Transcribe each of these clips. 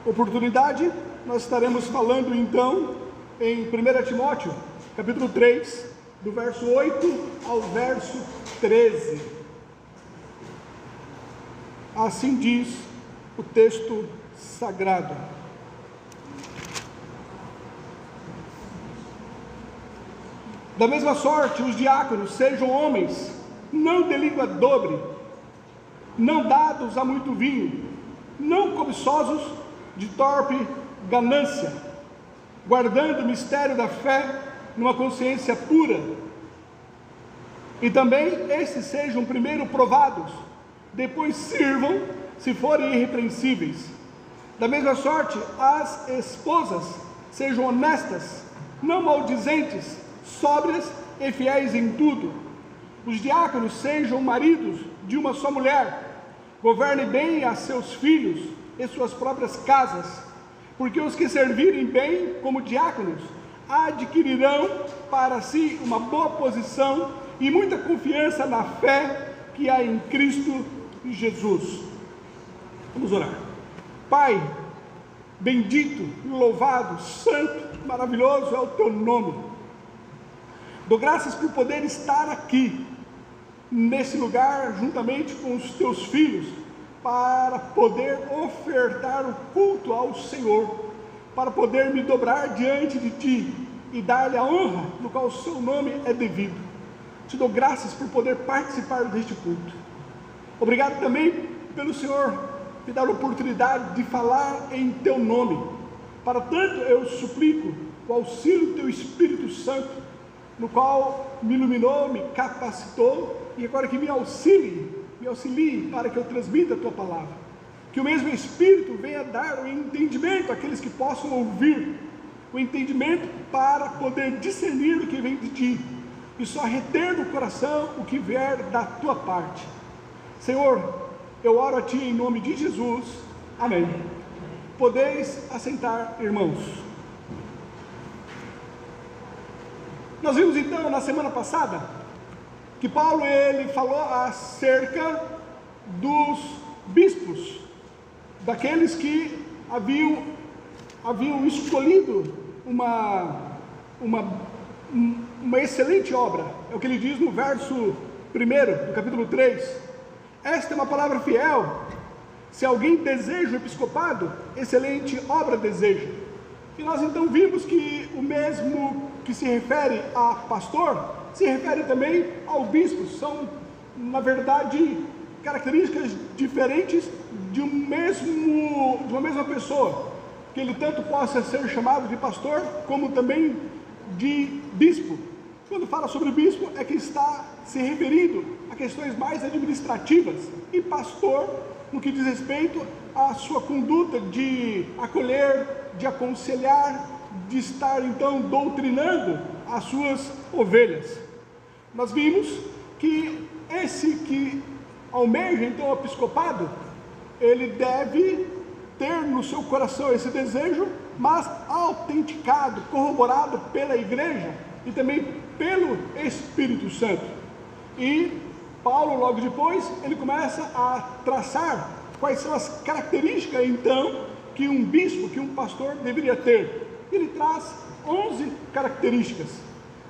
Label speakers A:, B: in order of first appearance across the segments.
A: oportunidade, nós estaremos falando então em 1 Timóteo, capítulo 3, do verso 8 ao verso 13. Assim diz o texto sagrado. Da mesma sorte, os diáconos sejam homens, não de língua dobre, não dados a muito vinho, não cobiçosos de torpe ganância, guardando o mistério da fé numa consciência pura. E também estes sejam primeiro provados, depois sirvam, se forem irrepreensíveis. Da mesma sorte, as esposas sejam honestas, não maldizentes, sóbrias e fiéis em tudo. Os diáconos sejam maridos de uma só mulher, governem bem a seus filhos e suas próprias casas, porque os que servirem bem como diáconos adquirirão para si uma boa posição e muita confiança na fé que há em Cristo Jesus. Vamos orar. Pai, bendito, louvado, santo, maravilhoso é o teu nome. Dou graças por poder estar aqui, nesse lugar, juntamente com os teus filhos, para poder ofertar o culto ao Senhor, para poder me dobrar diante de Ti e dar-lhe a honra no qual o Seu nome é devido. Te dou graças por poder participar deste culto. Obrigado também pelo Senhor me dar a oportunidade de falar em Teu nome. Para tanto eu suplico o auxílio do Teu Espírito Santo, no qual me iluminou, me capacitou, e agora que me auxilie para que eu transmita a Tua palavra. Que o mesmo Espírito venha dar o entendimento àqueles que possam ouvir, o entendimento para poder discernir o que vem de Ti, e só reter no coração o que vier da Tua parte. Senhor, eu oro a Ti em nome de Jesus, amém. Podeis assentar, irmãos. Nós vimos então na semana passada que Paulo ele falou acerca dos bispos, daqueles que haviam escolhido uma excelente obra. É o que ele diz no verso 1 do capítulo 3. Esta é uma palavra fiel. Se alguém deseja o episcopado, excelente obra deseja. E nós então vimos que o mesmo que se refere a pastor, se refere também ao bispo. São, na verdade, características diferentes de uma mesma pessoa, que ele tanto possa ser chamado de pastor, como também de bispo. Quando fala sobre bispo, é que está se referindo a questões mais administrativas, e pastor, no que diz respeito à sua conduta de acolher, de aconselhar, de estar então doutrinando as suas ovelhas. Nós vimos que esse que almeja então o episcopado, ele deve ter no seu coração esse desejo, mas autenticado, corroborado pela igreja e também pelo Espírito Santo. E Paulo, logo depois, ele começa a traçar quais são as características então que um bispo, que um pastor deveria ter. Ele traz 11 características.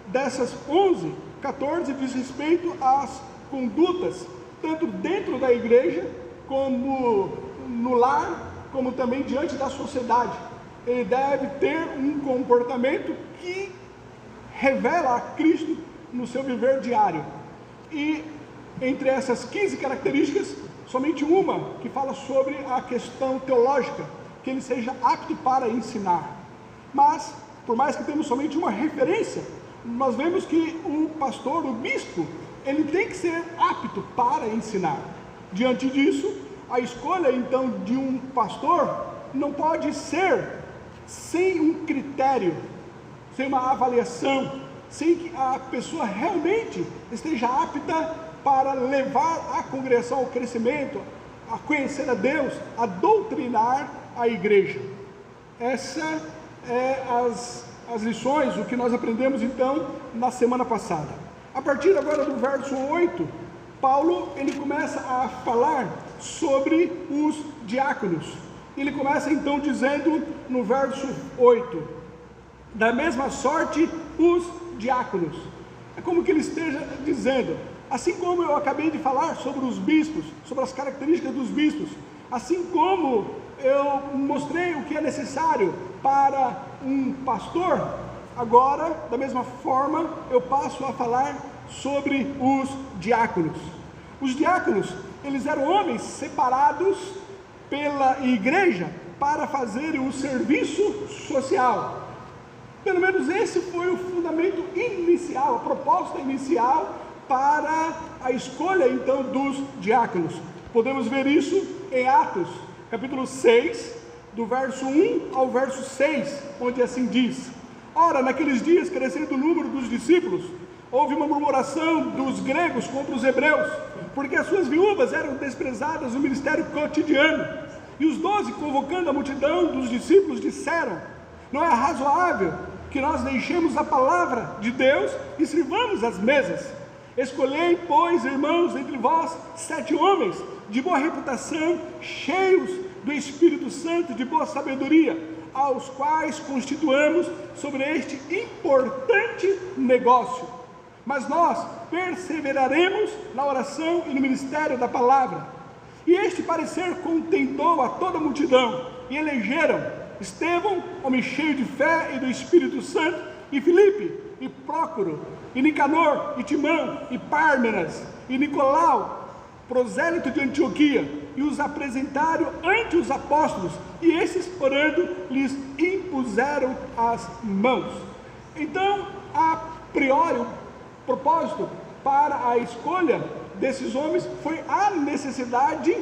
A: Dessas 11, 14 diz respeito às condutas, tanto dentro da igreja, como no lar, como também diante da sociedade. Ele deve ter um comportamento que revela a Cristo no seu viver diário. E entre essas 15 características, somente uma que fala sobre a questão teológica, que ele seja apto para ensinar. Mas, por mais que temos somente uma referência, nós vemos que o pastor, o bispo, ele tem que ser apto para ensinar. Diante disso, a escolha então de um pastor não pode ser sem um critério, sem uma avaliação, sem que a pessoa realmente esteja apta para levar a congregação ao crescimento, a conhecer a Deus, a doutrinar a igreja. Essa é as lições, o que nós aprendemos então na semana passada. A partir agora do verso 8, Paulo ele começa a falar sobre os diáconos. Ele começa então dizendo no verso 8: da mesma sorte os diáconos. É como que ele esteja dizendo, assim como eu acabei de falar sobre os bispos, sobre as características dos bispos, assim como eu mostrei o que é necessário para um pastor, agora, da mesma forma, eu passo a falar sobre os diáconos. Os diáconos, eles eram homens separados pela igreja para fazerem o serviço social. Pelo menos esse foi o fundamento inicial, a proposta inicial para a escolha então dos diáconos. Podemos ver isso em Atos, capítulo 6, do verso 1 ao verso 6, onde assim diz: ora, naqueles dias, crescendo o número dos discípulos, houve uma murmuração dos gregos contra os hebreus, porque as suas viúvas eram desprezadas no ministério cotidiano. E os 12, convocando a multidão dos discípulos, disseram: não é razoável que nós deixemos a palavra de Deus e sirvamos as mesas. Escolhei, pois, irmãos, entre vós 7 homens de boa reputação, cheios do Espírito Santo e de boa sabedoria, aos quais constituamos sobre este importante negócio. Mas nós perseveraremos na oração e no ministério da palavra. E este parecer contentou a toda a multidão, e elegeram Estevão, homem cheio de fé e do Espírito Santo, e Filipe, e Prócoro, e Nicanor, e Timão, e Pármenas, e Nicolau, prosélito de Antioquia, e os apresentaram ante os apóstolos, e esses, orando, lhes impuseram as mãos. Então, a priori, o propósito para a escolha desses homens foi a necessidade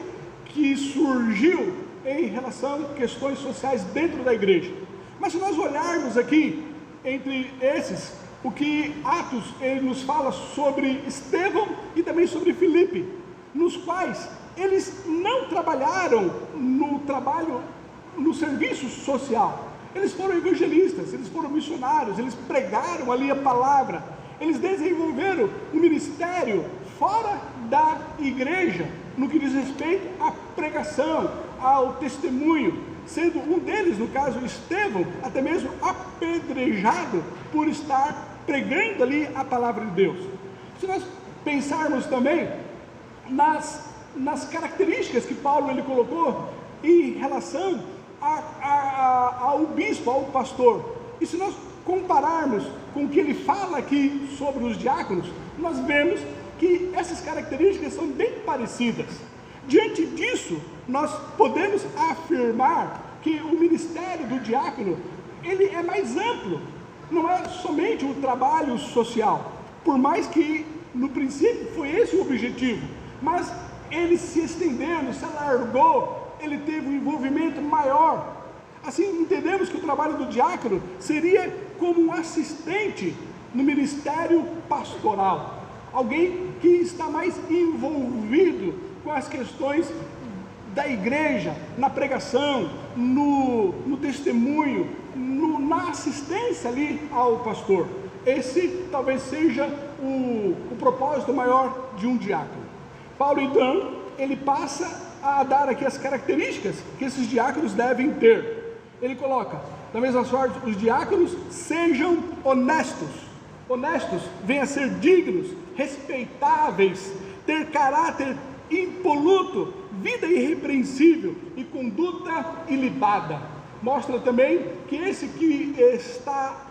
A: que surgiu em relação a questões sociais dentro da igreja. Mas se nós olharmos aqui, entre esses, o que Atos ele nos fala sobre Estevão e também sobre Filipe, nos quais eles não trabalharam no serviço social. Eles foram evangelistas, eles foram missionários, eles pregaram ali a palavra, eles desenvolveram um ministério fora da igreja, no que diz respeito à pregação, ao testemunho, sendo um deles, no caso Estevão, até mesmo apedrejado por estar pregando ali a palavra de Deus. Se nós pensarmos também nas características que Paulo ele colocou em relação ao bispo, ao pastor, e se nós compararmos com o que ele fala aqui sobre os diáconos, nós vemos que essas características são bem parecidas. Diante disso, nós podemos afirmar que o ministério do diácono, ele é mais amplo, não é somente o trabalho social, por mais que no princípio foi esse o objetivo, mas ele se estendeu, ele se alargou, ele teve um envolvimento maior. Assim, entendemos que o trabalho do diácono seria como um assistente no ministério pastoral, alguém que está mais envolvido com as questões da igreja, na pregação, no testemunho, na assistência ali ao pastor. Esse talvez seja o propósito maior de um diácono. Paulo então, ele passa a dar aqui as características que esses diáconos devem ter. Ele coloca, da mesma sorte, os diáconos sejam honestos. Honestos vem a ser dignos, respeitáveis, ter caráter impoluto, vida irrepreensível e conduta ilibada. Mostra também que esse que está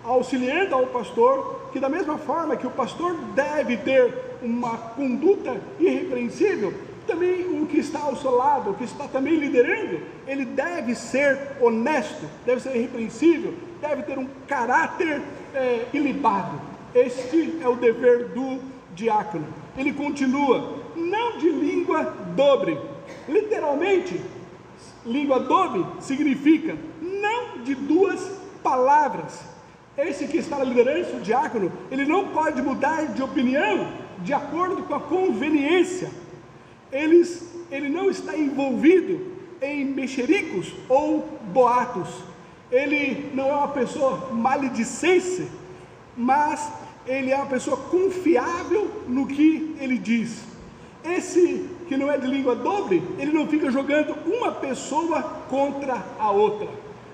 A: auxiliando ao pastor, que da mesma forma que o pastor deve ter uma conduta irrepreensível, também o que está ao seu lado, o que está também liderando, ele deve ser honesto, deve ser irrepreensível, deve ter um caráter ilibado. Este é o dever do diácono. Ele continua, não de língua dobre. Literalmente, língua dobre significa não de duas palavras. Esse que está na liderança, o diácono, ele não pode mudar de opinião de acordo com a conveniência. Ele não está envolvido em mexericos ou boatos. Ele não é uma pessoa maledicente, mas ele é uma pessoa confiável no que ele diz. Esse que não é de língua dobre, ele não fica jogando uma pessoa contra a outra.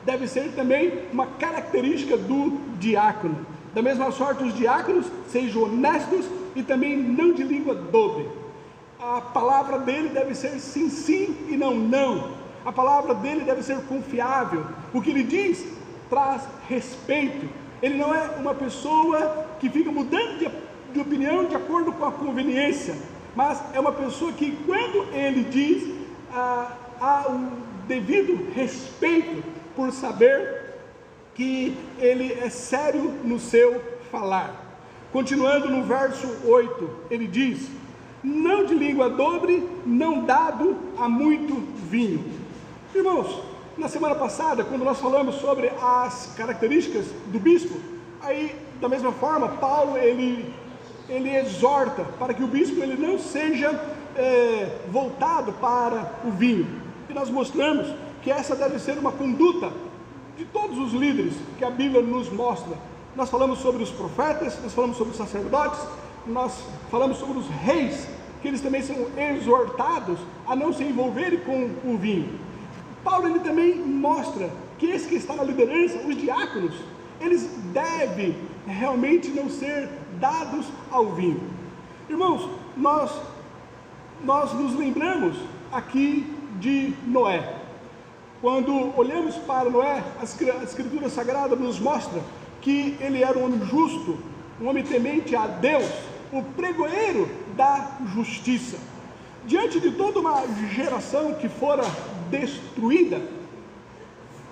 A: Deve ser também uma característica do diácono. Da mesma sorte, os diáconos sejam honestos e também não de língua dobre. A palavra dele deve ser sim, sim e não, não. A palavra dele deve ser confiável. O que ele diz traz respeito. Ele não é uma pessoa que fica mudando de opinião de acordo com a conveniência, mas é uma pessoa que, quando ele diz, há um devido respeito por saber que ele é sério no seu falar. Continuando no verso 8, ele diz: não de língua dobre, não dado a muito vinho. Irmãos, na semana passada, quando nós falamos sobre as características do bispo, aí, da mesma forma, Paulo, ele exorta para que o bispo ele não seja voltado para o vinho. E nós mostramos que essa deve ser uma conduta de todos os líderes que a Bíblia nos mostra. Nós falamos sobre os profetas, nós falamos sobre os sacerdotes, nós falamos sobre os reis, que eles também são exortados a não se envolverem com o vinho. Paulo ele também mostra que esse que está na liderança, os diáconos, eles devem realmente não ser dados ao vinho. Irmãos, nós nos lembramos aqui de Noé. Quando olhamos para Noé, a Escritura Sagrada nos mostra que ele era um homem justo, um homem temente a Deus, o pregoeiro da justiça. Diante de toda uma geração que fora destruída,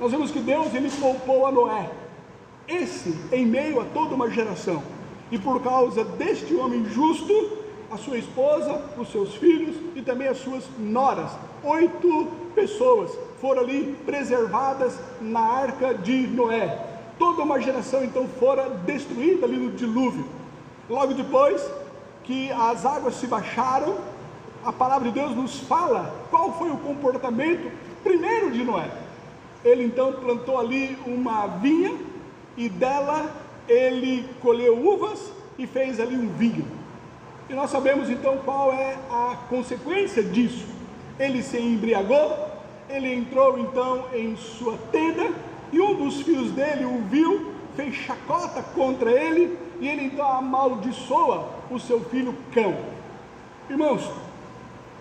A: nós vemos que Deus ele poupou a Noé, esse em meio a toda uma geração, e por causa deste homem justo, a sua esposa, os seus filhos e também as suas noras, 8 pessoas foram ali preservadas na arca de Noé. Toda uma geração então fora destruída ali no dilúvio. Logo depois que as águas se baixaram, a palavra de Deus nos fala qual foi o comportamento primeiro de Noé. Ele então plantou ali uma vinha e dela ele colheu uvas e fez ali um vinho. E nós sabemos então qual é a consequência disso. Ele se embriagou, ele entrou então em sua tenda e um dos filhos dele o viu, fez chacota contra ele e ele então amaldiçoa o seu filho Cão. Irmãos,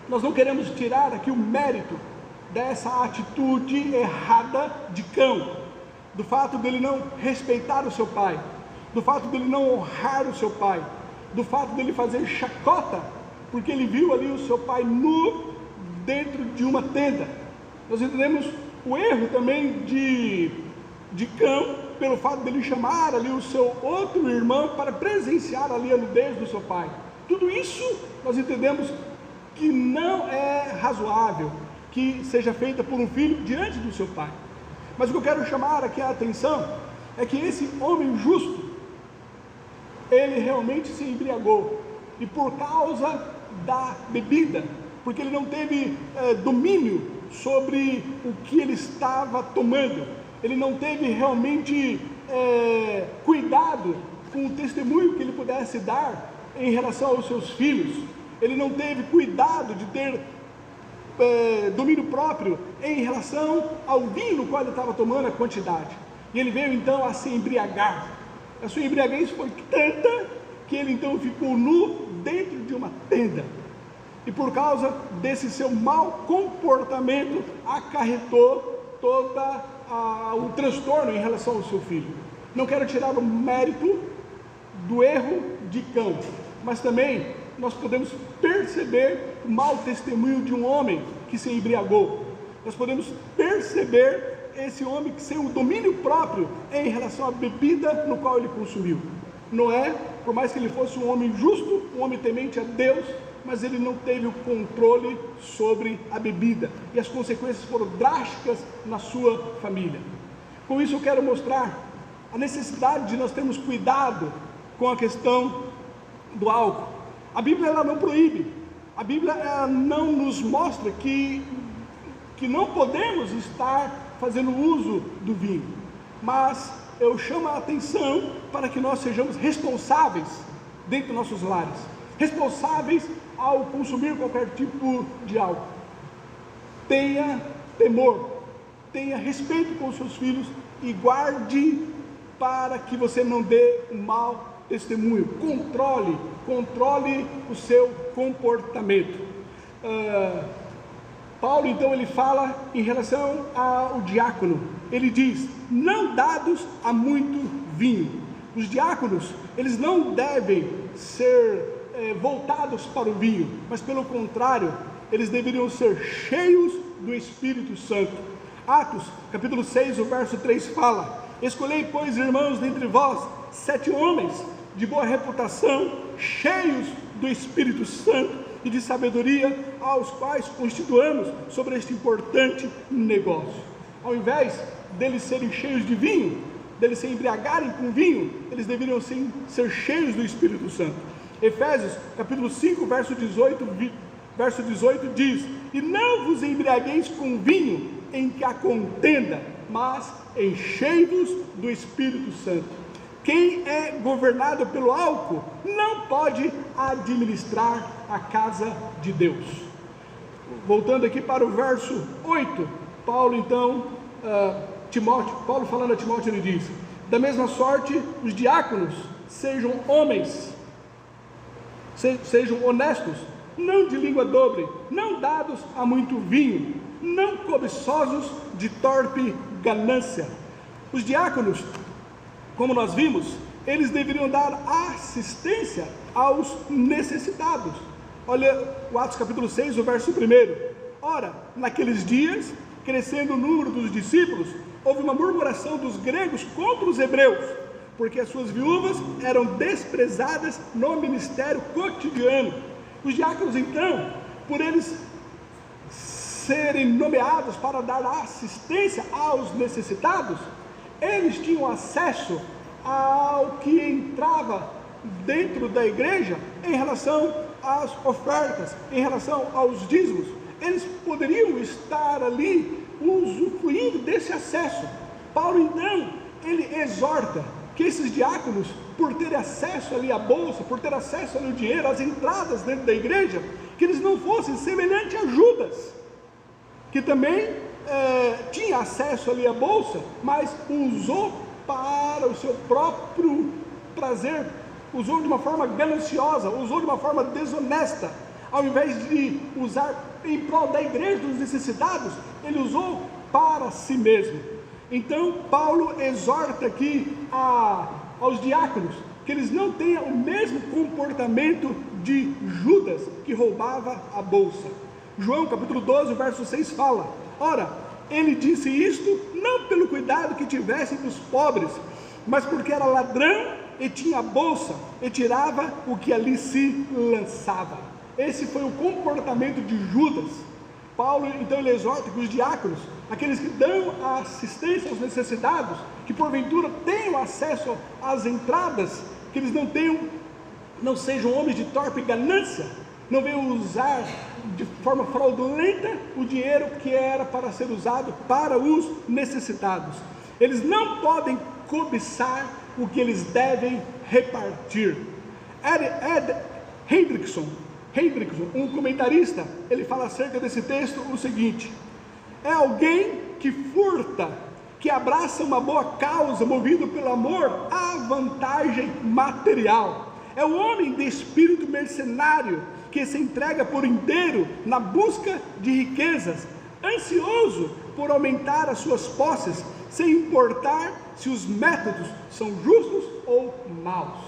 A: nós não queremos tirar aqui o mérito dessa atitude errada de Cão, do fato dele não respeitar o seu pai, do fato dele não honrar o seu pai, do fato dele fazer chacota, porque ele viu ali o seu pai nu dentro de uma tenda. Nós entendemos o erro também de Cão, pelo fato dele chamar ali o seu outro irmão para presenciar ali a nudez do seu pai. Tudo isso nós entendemos que não é razoável que seja feita por um filho diante do seu pai. Mas o que eu quero chamar aqui a atenção é que esse homem justo, ele realmente se embriagou, e por causa da bebida, porque ele não teve domínio sobre o que ele estava tomando, ele não teve realmente cuidado com o testemunho que ele pudesse dar em relação aos seus filhos, ele não teve cuidado de ter domínio próprio em relação ao vinho no qual ele estava tomando a quantidade, e ele veio então a se embriagar. A sua embriaguez foi tanta que ele então ficou nu dentro de uma tenda, e por causa desse seu mau comportamento acarretou todo o transtorno em relação ao seu filho. Não quero tirar o mérito do erro de Cão, mas também nós podemos perceber o mau testemunho de um homem que se embriagou. Nós podemos perceber esse homem que sem o domínio próprio em relação à bebida no qual ele consumiu. Noé, por mais que ele fosse um homem justo, um homem temente a Deus, mas ele não teve o controle sobre a bebida, e as consequências foram drásticas na sua família. Com isso eu quero mostrar a necessidade de nós termos cuidado com a questão do álcool. A Bíblia ela não proíbe, a Bíblia ela não nos mostra que não podemos estar fazendo uso do vinho, mas eu chamo a atenção para que nós sejamos responsáveis dentro dos nossos lares, responsáveis ao consumir qualquer tipo de álcool. Tenha temor, tenha respeito com os seus filhos e guarde para que você não dê um mau testemunho. Controle o seu comportamento. Paulo então ele fala em relação ao diácono. Ele diz: não dados a muito vinho. Os diáconos, eles não devem ser voltados para o vinho, mas pelo contrário, eles deveriam ser cheios do Espírito Santo. Atos, capítulo 6, o verso 3 fala: escolhei, pois, irmãos, dentre vós, 7 homens de boa reputação, cheios do Espírito Santo e de sabedoria, aos quais constituamos sobre este importante negócio. Ao invés deles serem cheios de vinho, deles se embriagarem com vinho, eles deveriam sim ser cheios do Espírito Santo. Efésios, capítulo 5, verso 18 diz: e não vos embriagueis com vinho em que há contenda, mas enchei-vos do Espírito Santo. Quem é governado pelo álcool não pode administrar a casa de Deus. Voltando aqui para o verso 8, Paulo então, Paulo falando a Timóteo, ele diz: da mesma sorte, os diáconos sejam homens, sejam honestos, não de língua dobre, não dados a muito vinho, não cobiçosos de torpe ganância. Os diáconos, como nós vimos, eles deveriam dar assistência aos necessitados. Olha o Atos capítulo 6, o verso 1. Ora, naqueles dias, crescendo o número dos discípulos, houve uma murmuração dos gregos contra os hebreus, porque as suas viúvas eram desprezadas no ministério cotidiano. Os diáconos então, por eles serem nomeados para dar assistência aos necessitados, eles tinham acesso ao que entrava dentro da igreja em relação às ofertas, em relação aos dízimos. Eles poderiam estar ali usufruindo desse acesso. Paulo então, ele exorta que esses diáconos, por ter acesso ali à bolsa, por ter acesso ali ao dinheiro, às entradas dentro da igreja, que eles não fossem semelhante a Judas, que também tinha acesso ali à bolsa, mas usou para o seu próprio prazer, usou de uma forma gananciosa, usou de uma forma desonesta, ao invés de usar em prol da igreja, dos necessitados, ele usou para si mesmo. Então Paulo exorta aqui aos diáconos que eles não tenham o mesmo comportamento de Judas, que roubava a bolsa. João capítulo 12, verso 6 fala: ora, ele disse isto não pelo cuidado que tivessem dos pobres, mas porque era ladrão e tinha a bolsa e tirava o que ali se lançava. Esse foi o comportamento de Judas. Paulo então ele exorta que os diáconos, aqueles que dão a assistência aos necessitados, que porventura tenham acesso às entradas, que eles não sejam homens de torpe ganância, não venham usar de forma fraudulenta o dinheiro que era para ser usado para os necessitados. Eles não podem cobiçar o que eles devem repartir. Ed Hendrickson, um comentarista, ele fala acerca desse texto o seguinte: é alguém que furta, que abraça uma boa causa, movido pelo amor à vantagem material. É o homem de espírito mercenário, que se entrega por inteiro na busca de riquezas, ansioso por aumentar as suas posses, sem importar se os métodos são justos ou maus.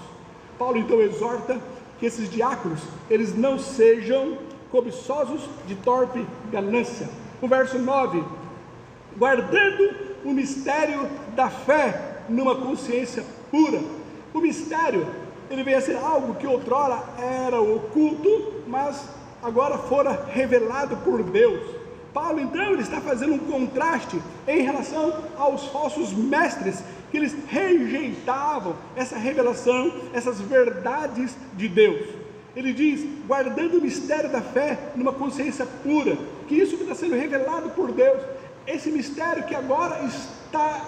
A: Paulo então exorta que esses diáconos, eles não sejam cobiçosos de torpe ganância. O verso 9: guardando o mistério da fé numa consciência pura. O mistério, ele veio a ser algo que outrora era oculto, mas agora fora revelado por Deus. Paulo então ele está fazendo um contraste em relação aos falsos mestres, que eles rejeitavam essa revelação, essas verdades de Deus. Ele diz: guardando o mistério da fé numa consciência pura, que isso que está sendo revelado por Deus, esse mistério que agora está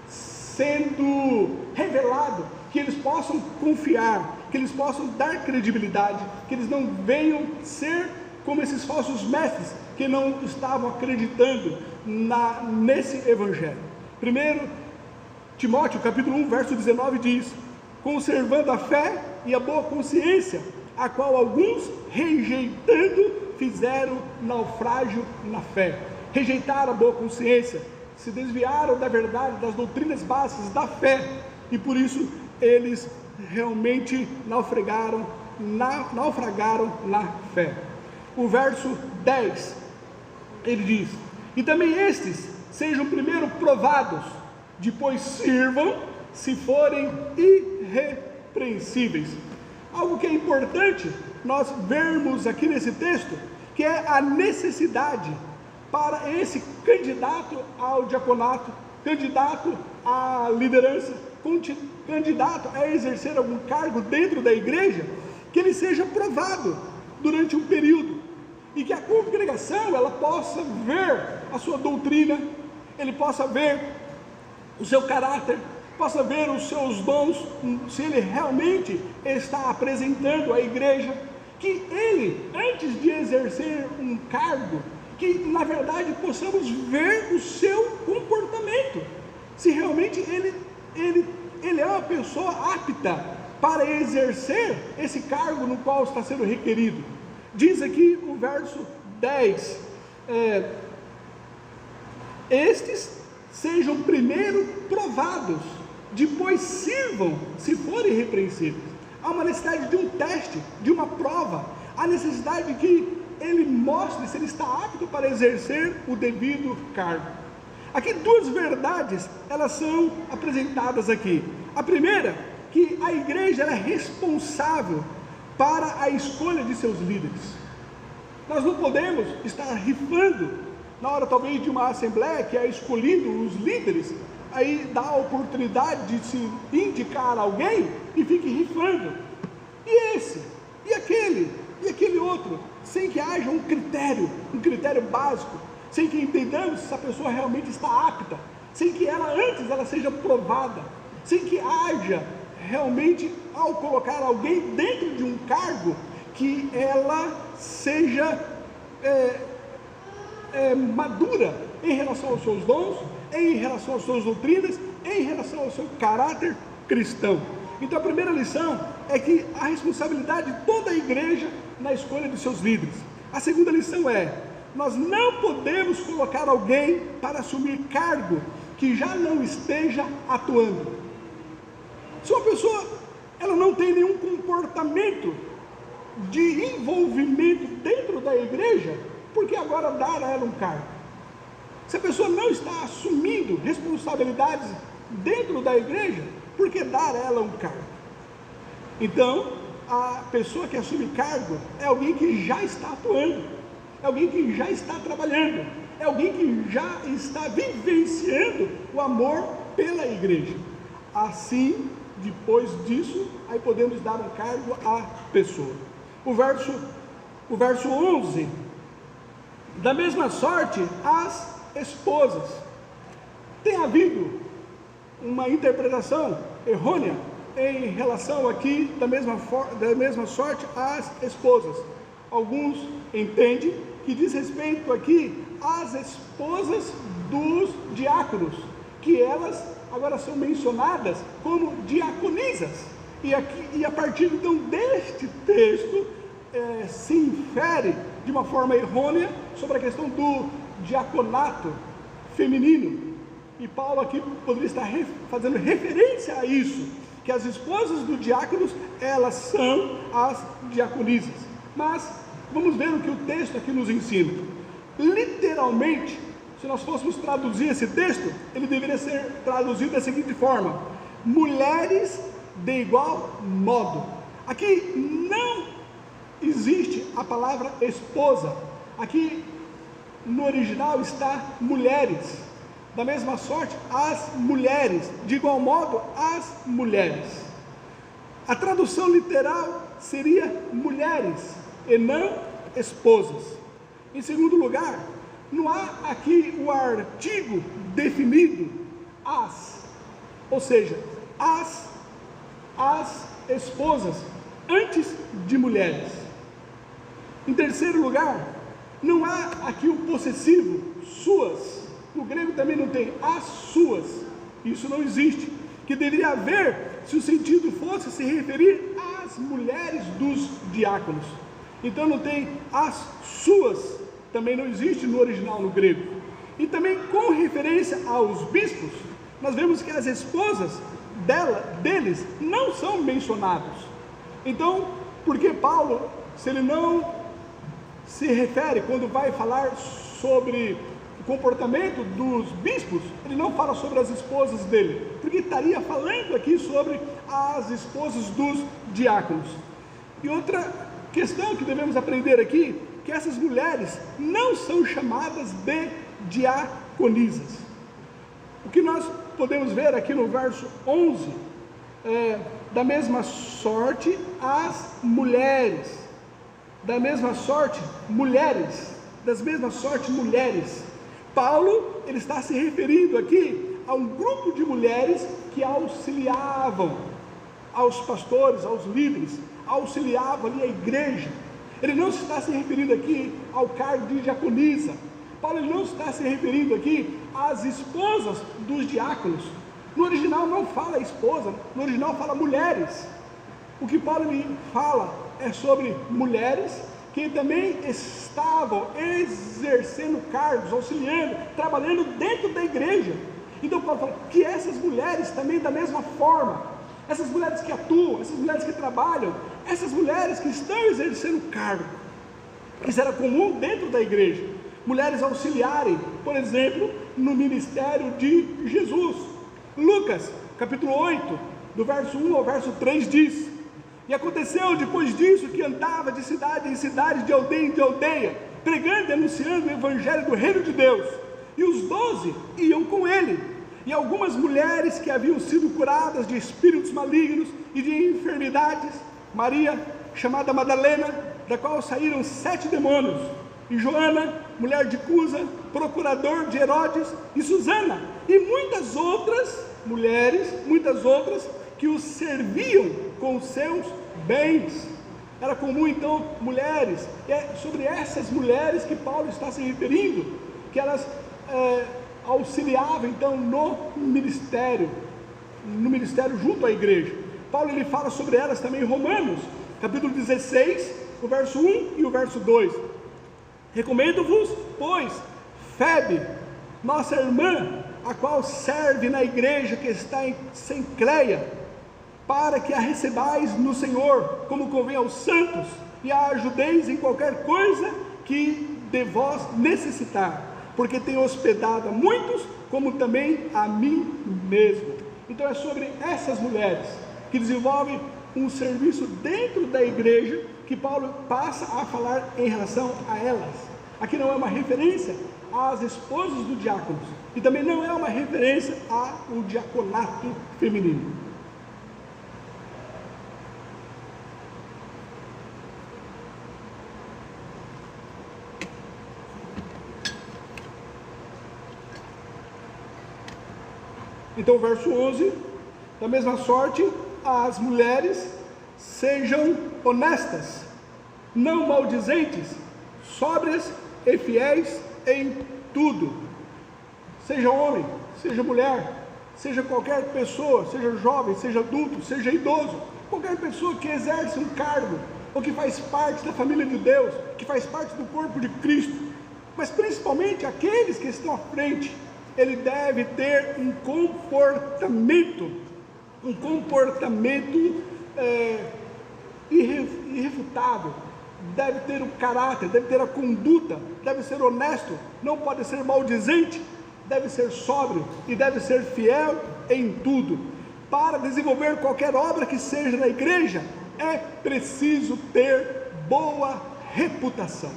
A: sendo revelado, que eles possam confiar. que eles possam dar credibilidade, que eles não venham ser como esses falsos mestres que não estavam acreditando nesse evangelho. 1 Timóteo capítulo 1, verso 19 diz: conservando a fé e a boa consciência, a qual alguns, rejeitando, fizeram naufrágio na fé. Rejeitaram a boa consciência, se desviaram da verdade, das doutrinas básicas da fé, e por isso eles realmente naufragaram na fé. O verso 10, ele diz: e também estes sejam primeiro provados, depois sirvam, se forem irrepreensíveis. Algo que é importante nós vermos aqui nesse texto, que é a necessidade para esse candidato ao diaconato, candidato à liderança, candidato a exercer algum cargo dentro da igreja, que ele seja provado durante um período, e que a congregação ela possa ver a sua doutrina, ele possa ver o seu caráter, possa ver os seus dons, se ele realmente está apresentando à igreja, que ele, antes de exercer um cargo, que na verdade possamos ver o seu comportamento, se realmente ele é uma pessoa apta para exercer esse cargo no qual está sendo requerido. Diz aqui o verso 10, estes sejam primeiro provados, depois sirvam, se forem irrepreensíveis. Há uma necessidade de um teste, de uma prova, há necessidade de que ele mostre se ele está apto para exercer o devido cargo. Aqui duas verdades, elas são apresentadas aqui. A primeira, que a igreja ela é responsável para a escolha de seus líderes. Nós não podemos estar rifando, na hora talvez de uma assembleia que é escolhido os líderes, aí dá a oportunidade de se indicar alguém e fique rifando, e esse, e aquele outro, sem que haja um critério básico, sem que entendamos se essa pessoa realmente está apta, sem que ela seja provada, sem que haja realmente, ao colocar alguém dentro de um cargo, que ela seja madura em relação aos seus dons, em relação às suas doutrinas, em relação ao seu caráter cristão. Então a primeira lição é que a responsabilidade de toda a igreja na escolha de seus líderes. A segunda lição é: nós não podemos colocar alguém para assumir cargo que já não esteja atuando. Se uma pessoa ela não tem nenhum comportamento de envolvimento dentro da igreja, por que agora dar a ela um cargo? Se a pessoa não está assumindo responsabilidades dentro da igreja, por que dar a ela um cargo? Então, a pessoa que assume cargo é alguém que já está atuando, é alguém que já está trabalhando, é alguém que já está vivenciando o amor pela igreja. Assim, depois disso, aí podemos dar um cargo à pessoa. O verso 11: da mesma sorte, as esposas. Tem havido uma interpretação errônea em relação aqui da mesma sorte às esposas. Alguns entendem que diz respeito aqui às esposas dos diáconos, que elas agora são mencionadas como diaconisas, e a partir então deste texto se infere de uma forma errônea sobre a questão do diaconato feminino, e Paulo aqui poderia estar fazendo referência a isso, que as esposas dos diáconos, elas são as diaconisas. Mas vamos ver o que o texto aqui nos ensina. Literalmente, se nós fôssemos traduzir esse texto, ele deveria ser traduzido da seguinte forma: mulheres de igual modo. Aqui não existe a palavra esposa, aqui no original está mulheres. Da mesma sorte, as mulheres, de igual modo, as mulheres. A tradução literal seria mulheres e não esposas. Em segundo lugar, não há aqui o artigo definido as, ou seja, as esposas, antes de mulheres. Em terceiro lugar, não há aqui o possessivo, suas. No grego também não tem as suas. Isso não existe. Que deveria haver se o sentido fosse se referir às mulheres dos diáconos. Então não tem as suas, também não existe no original no grego. E também com referência aos bispos, nós vemos que as esposas deles não são mencionadas. Então, por que Paulo, se ele não se refere, quando vai falar sobre o comportamento dos bispos, ele não fala sobre as esposas dele? Porque estaria falando aqui sobre as esposas dos diáconos. E outra questão que devemos aprender aqui, que essas mulheres não são chamadas de diaconisas. O que nós podemos ver aqui no verso 11, da mesma sorte as mulheres, da mesma sorte mulheres, das mesmas sorte mulheres. Paulo, ele está se referindo aqui a um grupo de mulheres que auxiliavam aos pastores, aos líderes, auxiliavam ali a igreja. Ele não está se referindo aqui ao cargo de diaconisa. Paulo não está se referindo aqui às esposas dos diáconos. No original não fala esposa, no original fala mulheres. O que Paulo fala é sobre mulheres que também estavam exercendo cargos, auxiliando, trabalhando dentro da igreja. Então Paulo fala que essas mulheres também da mesma forma, essas mulheres que atuam, essas mulheres que trabalham, essas mulheres que estão exercendo cargo, isso era comum dentro da igreja, mulheres auxiliarem, por exemplo, no ministério de Jesus. Lucas, capítulo 8, do verso 1 ao verso 3 diz: e aconteceu depois disso que andava de cidade em cidade, de aldeia em aldeia, pregando e anunciando o evangelho do reino de Deus. E os 12 iam com ele, e algumas mulheres que haviam sido curadas de espíritos malignos e de enfermidades, Maria, chamada Madalena, da qual saíram 7 demônios, e Joana, mulher de Cusa, procurador de Herodes, e Susana, e muitas outras mulheres, que os serviam com os seus bens. Era comum então mulheres, e é sobre essas mulheres que Paulo está se referindo, que elas auxiliavam então no ministério junto à igreja. Paulo ele fala sobre elas também em Romanos, capítulo 16, o verso 1 e o verso 2. Recomendo-vos, pois, Febe, nossa irmã, a qual serve na igreja que está em Cencreia, para que a recebais no Senhor, como convém aos santos, e a ajudeis em qualquer coisa que de vós necessitar, porque tem hospedado a muitos, como também a mim mesmo. Então é sobre essas mulheres que desenvolvem um serviço dentro da igreja que Paulo passa a falar em relação a elas. Aqui não é uma referência às esposas dos diáconos, e também não é uma referência ao diaconato feminino. Então, verso 11, da mesma sorte, as mulheres sejam honestas, não maldizentes, sóbrias e fiéis em tudo. Seja homem, seja mulher, seja qualquer pessoa, seja jovem, seja adulto, seja idoso, qualquer pessoa que exerce um cargo, ou que faz parte da família de Deus, que faz parte do corpo de Cristo, mas principalmente aqueles que estão à frente, ele deve ter um comportamento irrefutável, deve ter o caráter, deve ter a conduta, deve ser honesto, não pode ser maldizente, deve ser sóbrio e deve ser fiel em tudo. Para desenvolver qualquer obra que seja na igreja, é preciso ter boa reputação.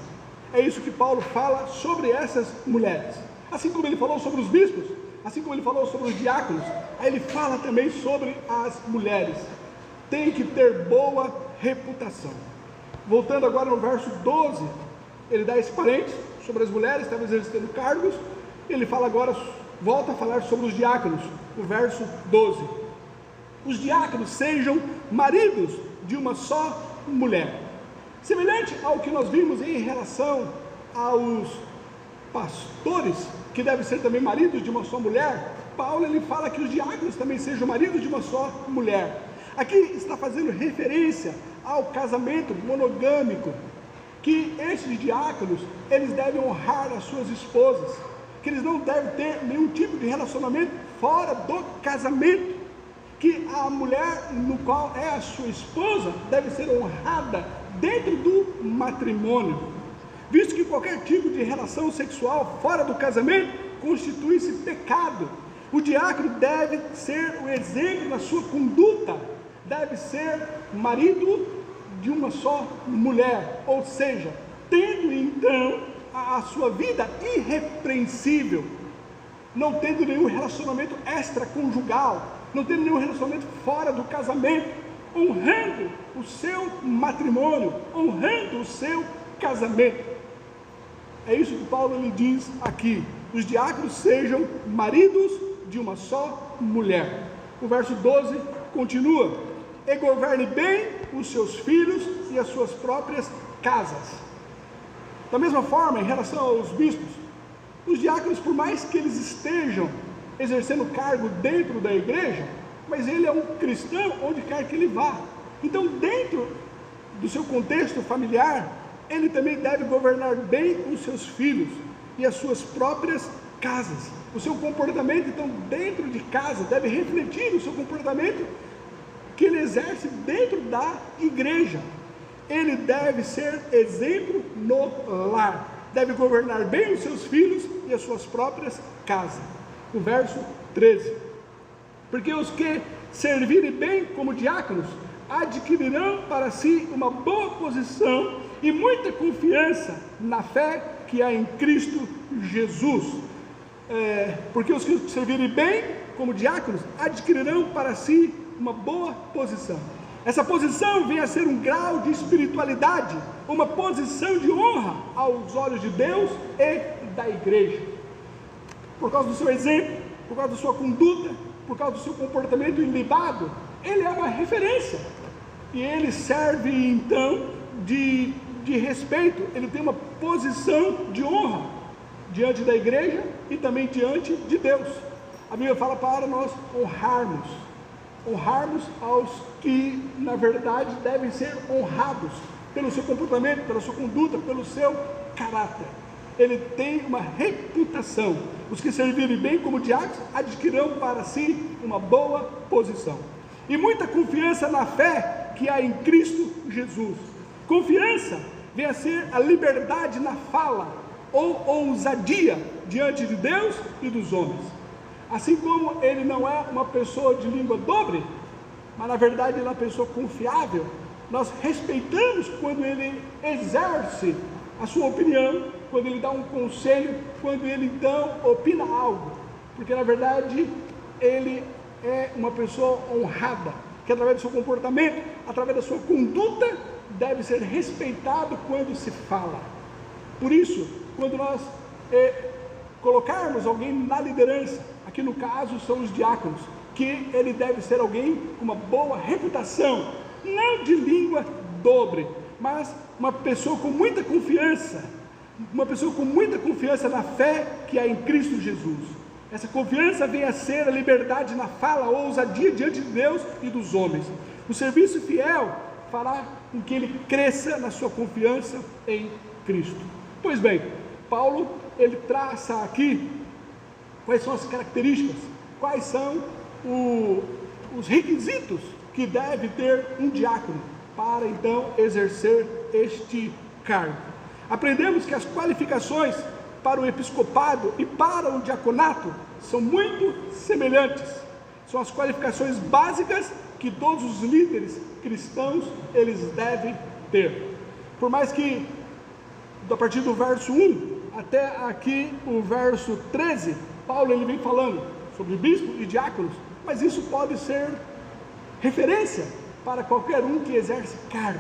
A: É isso que Paulo fala sobre essas mulheres. Assim como ele falou sobre os bispos, assim como ele falou sobre os diáconos, aí ele fala também sobre as mulheres. Tem que ter boa reputação. Voltando agora no verso 12, ele dá esse parênteses sobre as mulheres, talvez eles tendo cargos. Ele fala agora, volta a falar sobre os diáconos, o verso 12. Os diáconos sejam maridos de uma só mulher. Semelhante ao que nós vimos em relação aos pastores, que devem ser também maridos de uma só mulher, Paulo ele fala que os diáconos também sejam maridos de uma só mulher. Aqui está fazendo referência ao casamento monogâmico, que esses diáconos, eles devem honrar as suas esposas, que eles não devem ter nenhum tipo de relacionamento fora do casamento, que a mulher no qual é a sua esposa deve ser honrada dentro do matrimônio, visto que qualquer tipo de relação sexual fora do casamento constitui-se pecado. O diácono deve ser o exemplo na sua conduta, deve ser marido de uma só mulher, ou seja, tendo então a sua vida irrepreensível, não tendo nenhum relacionamento extraconjugal, não tendo nenhum relacionamento fora do casamento, honrando o seu matrimônio, honrando o seu casamento. É isso que Paulo lhe diz aqui: os diáconos sejam maridos de uma só mulher. O verso 12 continua: e governe bem os seus filhos e as suas próprias casas. Da mesma forma, em relação aos bispos, os diáconos, por mais que eles estejam exercendo cargo dentro da igreja, mas ele é um cristão onde quer que ele vá. Então, dentro do seu contexto familiar, ele também deve governar bem os seus filhos e as suas próprias casas. O seu comportamento, então, dentro de casa, deve refletir o seu comportamento que ele exerce dentro da igreja. Ele deve ser exemplo no lar, deve governar bem os seus filhos e as suas próprias casas. O verso 13: porque os que servirem bem como diáconos adquirirão para si uma boa posição e muita confiança na fé que há em Cristo Jesus. Porque os que servirem bem como diáconos adquirirão para si uma boa posição. Essa posição vem a ser um grau de espiritualidade, uma posição de honra aos olhos de Deus e da igreja. Por causa do seu exemplo, por causa da sua conduta, por causa do seu comportamento ilibado, ele é uma referência. E ele serve então de respeito, ele tem uma posição de honra diante da igreja e também diante de Deus. A Bíblia fala para nós honrarmos aos que na verdade devem ser honrados pelo seu comportamento, pela sua conduta, pelo seu caráter. Ele tem uma reputação. Os que servirem bem como diáconos adquirirão para si uma boa posição e muita confiança na fé que há em Cristo Jesus. Confiança vem a ser a liberdade na fala ou ousadia diante de Deus e dos homens. Assim como ele não é uma pessoa de língua dobre, mas na verdade ele é uma pessoa confiável, nós respeitamos quando ele exerce a sua opinião, quando ele dá um conselho, quando ele então opina algo, porque na verdade ele é uma pessoa honrada, que através do seu comportamento, através da sua conduta, deve ser respeitado quando se fala. Por isso, quando nós colocarmos alguém na liderança, aqui no caso são os diáconos, que ele deve ser alguém com uma boa reputação, não de língua dobre, mas uma pessoa com muita confiança, na fé que há em Cristo Jesus. Essa confiança vem a ser a liberdade na fala, a ousadia diante de Deus e dos homens. O serviço fiel fará com que ele cresça na sua confiança em Cristo. Pois bem, Paulo, ele traça aqui quais são as características, quais são os requisitos que deve ter um diácono para então exercer este cargo. Aprendemos que as qualificações para o episcopado e para o diaconato são muito semelhantes. São as qualificações básicas que todos os líderes cristãos eles devem ter. Por mais que a partir do verso 1 até aqui o verso 13, Paulo ele vem falando sobre bispos e diáconos, mas isso pode ser referência para qualquer um que exerce cargo,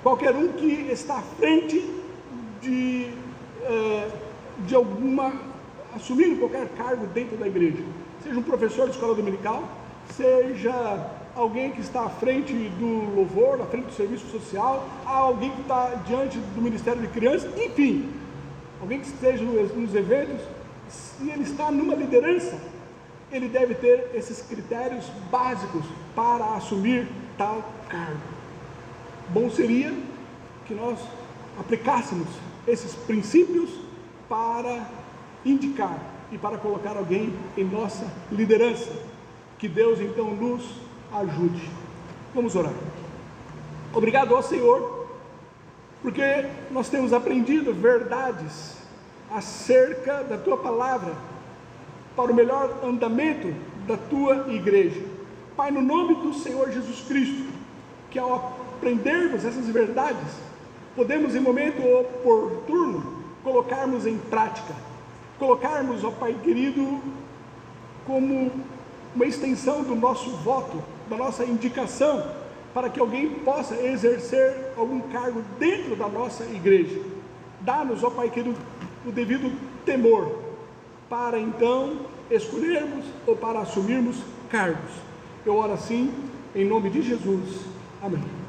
A: qualquer um que está à frente de assumindo qualquer cargo dentro da igreja, seja um professor de escola dominical, seja alguém que está à frente do louvor, à frente do serviço social, a alguém que está diante do Ministério de Crianças, enfim, alguém que esteja nos eventos, se ele está numa liderança, ele deve ter esses critérios básicos para assumir tal cargo. Bom seria que nós aplicássemos esses princípios para indicar e para colocar alguém em nossa liderança. Que Deus então nos ajude. Vamos orar. Obrigado ao Senhor, porque nós temos aprendido verdades acerca da Tua Palavra, para o melhor andamento da Tua igreja. Pai, no nome do Senhor Jesus Cristo, que ao aprendermos essas verdades, podemos em momento oportuno colocarmos em prática, colocarmos, ó Pai querido, como uma extensão do nosso voto, da nossa indicação, para que alguém possa exercer algum cargo dentro da nossa igreja. Dá-nos, ó Pai querido, o devido temor, para então escolhermos ou para assumirmos cargos. Eu oro assim, em nome de Jesus. Amém.